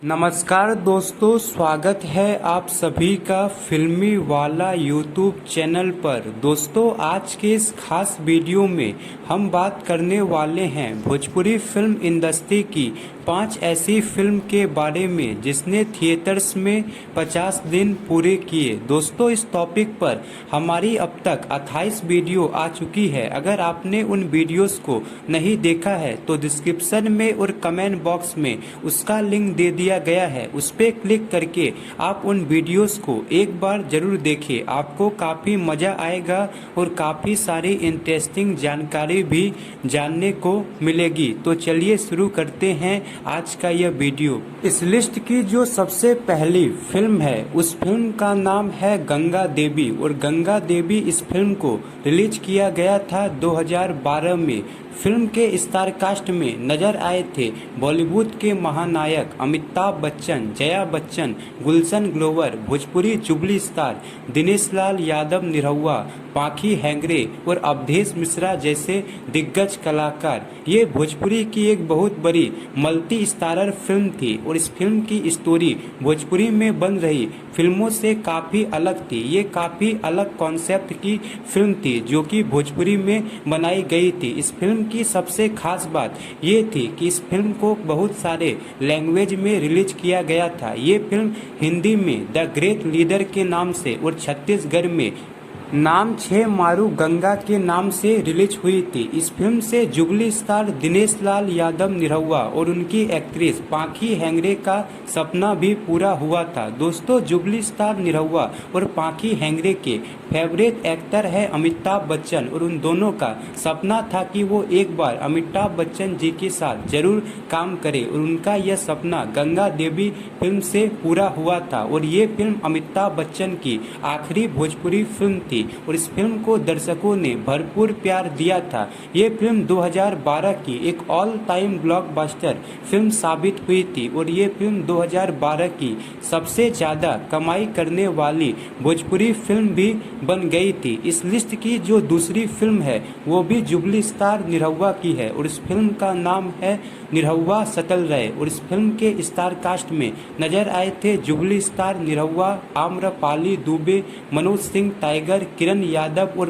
नमस्कार दोस्तों, स्वागत है आप सभी का फिल्मी वाला यूट्यूब चैनल पर। दोस्तों, आज के इस खास वीडियो में हम बात करने वाले हैं भोजपुरी फिल्म इंडस्ट्री की 5 ऐसी फिल्म के बारे में जिसने थिएटर्स में 50 दिन पूरे किए। दोस्तों, इस टॉपिक पर हमारी अब तक 28 वीडियो आ चुकी है। अगर आपने उन वीडियोस को नहीं देखा है तो डिस्क्रिप्शन में और कमेंट बॉक्स में उसका लिंक दे दिया गया है, उस पर क्लिक करके आप उन वीडियोस को एक बार जरूर देखें। आपको काफ़ी मज़ा आएगा और काफ़ी सारी इंटरेस्टिंग जानकारी भी जानने को मिलेगी। तो चलिए शुरू करते हैं आज का यह वीडियो। इस लिस्ट की जो सबसे पहली फिल्म है उस फिल्म का नाम है गंगा देवी, और गंगा देवी इस फिल्म को रिलीज किया गया था 2012 में। फिल्म के स्टार कास्ट में नजर आए थे बॉलीवुड के महानायक अमिताभ बच्चन, जया बच्चन, गुलशन ग्रोवर, भोजपुरी जुबली स्टार दिनेश लाल यादव निरहुआ, पाखी हैंगरे और अवधेश मिश्रा जैसे दिग्गज कलाकार। ये भोजपुरी की एक बहुत बड़ी मल्टी स्टारर फिल्म थी और इस फिल्म की स्टोरी भोजपुरी में बन रही फिल्मों से काफ़ी अलग थी। ये काफ़ी अलग कॉन्सेप्ट की फिल्म थी जो कि भोजपुरी में बनाई गई थी। इस फिल्म की सबसे खास बात ये थी कि इस फिल्म को बहुत सारे लैंग्वेज में रिलीज किया गया था। ये फिल्म हिंदी में द ग्रेट लीडर के नाम से और छत्तीसगढ़ में नाम 6 मारू गंगा के नाम से रिलीज हुई थी। इस फिल्म से जुबली स्टार दिनेश लाल यादव निरहुआ और उनकी एक्ट्रेस पाखी हैंगरे का सपना भी पूरा हुआ था। दोस्तों, जुबली स्टार निरहुआ और पाखी हैंगरे के फेवरेट एक्टर है अमिताभ बच्चन, और उन दोनों का सपना था कि वो एक बार अमिताभ बच्चन जी के साथ जरूर काम करें, और उनका यह सपना गंगा देवी फिल्म से पूरा हुआ था। और ये फिल्म अमिताभ बच्चन की आखिरी भोजपुरी फिल्म थी और इस फिल्म को दर्शकों ने भरपूर प्यार दिया था। ये फिल्म 2012 की एक ऑल टाइम ब्लॉकबस्टर फिल्म साबित हुई थी और ये फिल्म 2012 की सबसे ज़्यादा कमाई करने वाली भोजपुरी फिल्म भी बन गई थी। इस लिस्ट की जो दूसरी फिल्म है वो भी जुबली स्टार निरहुआ की है और इस फिल्म का नाम है निरहुआ सटल रहे। और इस फिल्म के स्टार कास्ट में नजर आए थे jubilee star Nirahua, Amrapali Dubey, Manoj Singh Tiger, Kiran Yadav और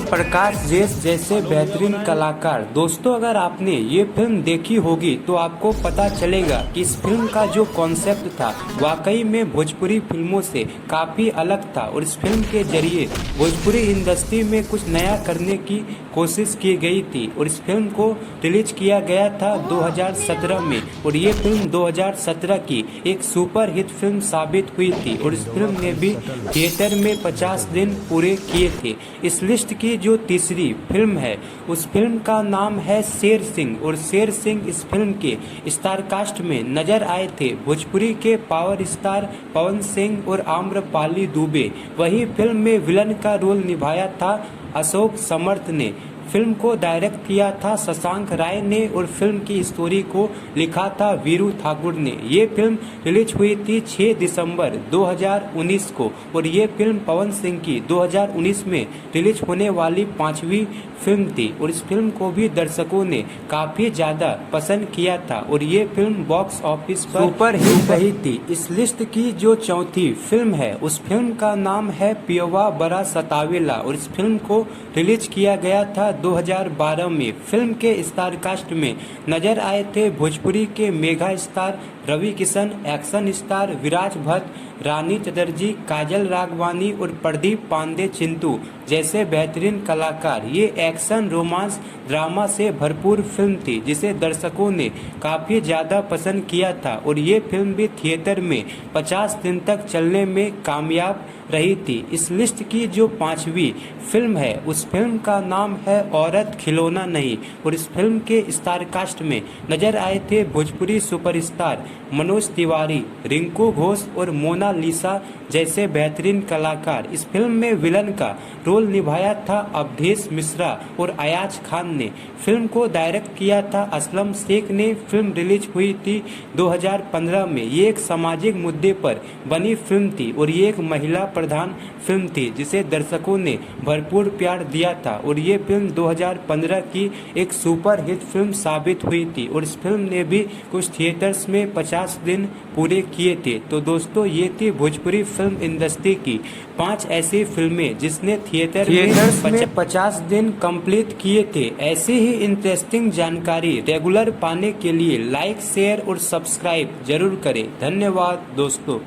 प्रकाश जेस जैसे बेहतरीन कलाकार। दोस्तों, अगर आपने ये फिल्म देखी होगी तो आपको पता चलेगा कि इस फिल्म का जो कॉन्सेप्ट था वाकई में भोजपुरी फिल्मों से काफ़ी अलग था और इस फिल्म के जरिए भोजपुरी इंडस्ट्री में कुछ नया करने की कोशिश की गई थी। और इस फिल्म को रिलीज किया गया था 2017 में और ये फिल्म 2017 की एक सुपर हिट फिल्म साबित हुई थी और इस फिल्म ने भी थिएटर में 50 दिन पूरे किए थे। इस लिस्ट की जो तीसरी फिल्म है उस फिल्म का नाम है शेर सिंह, और शेर सिंह इस फिल्म के स्टार कास्ट में नजर आए थे भोजपुरी के पावर स्टार पवन सिंह और आम्रपाली दुबे। वही फिल्म में विलन का रोल निभाया था अशोक समर्थ ने। फिल्म को डायरेक्ट किया था शशांक राय ने और फिल्म की स्टोरी को लिखा था वीरू ठाकुर ने। ये फिल्म रिलीज हुई थी 6 दिसंबर 2019 को और ये फिल्म पवन सिंह की 2019 में रिलीज होने वाली 5वीं फिल्म थी और इस फिल्म को भी दर्शकों ने काफ़ी ज़्यादा पसंद किया था और ये फिल्म बॉक्स ऑफिस पर सुपर हिट रही थी। इस लिस्ट की जो चौथी फिल्म है उस फिल्म का नाम है पियवा बड़ा सतावेला और इस फिल्म को रिलीज किया गया था 2012 में। फिल्म के स्टार कास्ट में नजर आए थे भोजपुरी के mega star Ravi Kishan, action star Viraj Bhatt, Rani Chatterjee, Kajal Raghwani और प्रदीप पांडे चिंटू जैसे बेहतरीन कलाकार। ये एक्शन रोमांस ड्रामा से भरपूर फिल्म थी जिसे दर्शकों ने काफ़ी ज़्यादा पसंद किया था और ये फिल्म भी थिएटर में 50 दिन तक चलने में कामयाब रही थी। इस लिस्ट की जो 5वीं फिल्म है उस फिल्म का नाम है औरत खिलौना नहीं और इस फिल्म के स्टार कास्ट में नजर आए थे भोजपुरी सुपरस्टार मनोज तिवारी, रिंकू घोष और मोनालिसा जैसे बेहतरीन कलाकार। इस फिल्म में विलन का रोल निभाया था अवधेश मिश्रा और अयाज खान ने। फिल्म को डायरेक्ट किया था असलम शेख ने। फिल्म रिलीज हुई थी 2015 में। ये एक सामाजिक मुद्दे पर बनी फिल्म थी और ये एक महिला प्रधान फिल्म थी जिसे दर्शकों ने भरपूर प्यार दिया था और ये फिल्म 2015 की एक सुपर हिट फिल्म साबित हुई थी और इस फिल्म ने भी कुछ थिएटर्स में 50 दिन पूरे किए थे। तो दोस्तों ये थी भोजपुरी फिल्म इंडस्ट्री की 5 ऐसी फिल्में जिसने थिएटर्स में 50 दिन कंप्लीट किए थे। ऐसे ही इंटरेस्टिंग जानकारी रेगुलर पाने के लिए लाइक शेयर और सब्सक्राइब जरूर करें। धन्यवाद दोस्तों।